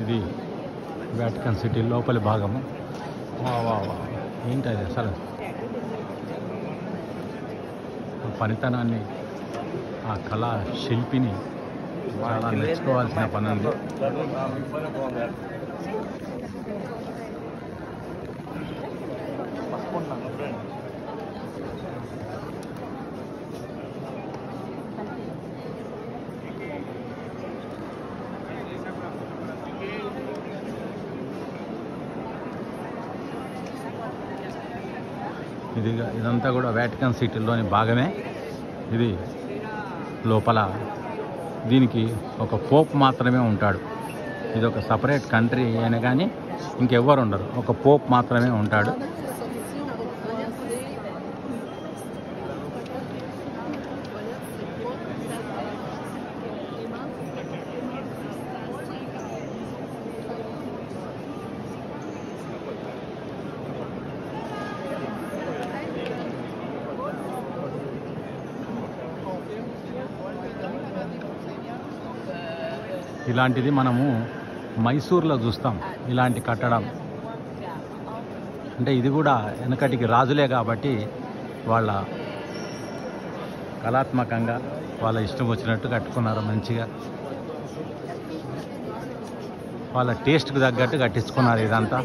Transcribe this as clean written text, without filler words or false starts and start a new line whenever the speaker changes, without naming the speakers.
ఇది Vatican city లోపలి భాగము. వా వా వా ఏంటి అది అసలు పనితనాన్ని, ఆ కళా శిల్పిని చాలా మెచ్చుకోవాల్సిన పని ఉంది. ఇదంతా కూడా వాటికన్ సిటీలోని భాగమే. ఇది లోపల దీనికి ఒక పోప్ మాత్రమే ఉంటాడు. ఇది ఒక సపరేట్ కంట్రీ అయినా కానీ ఇంకెవ్వరు ఉండరు, ఒక పోప్ మాత్రమే ఉంటాడు. ఇలాంటిది మనము మైసూర్లో చూస్తాం. ఇలాంటి కట్టడం అంటే ఇది కూడా వెనకటికి రాజులే కాబట్టి వాళ్ళ కళాత్మకంగా వాళ్ళ ఇష్టం వచ్చినట్టు కట్టుకున్నారు. మంచిగా వాళ్ళ టేస్ట్కి తగ్గట్టు కట్టించుకున్నారు ఇదంతా.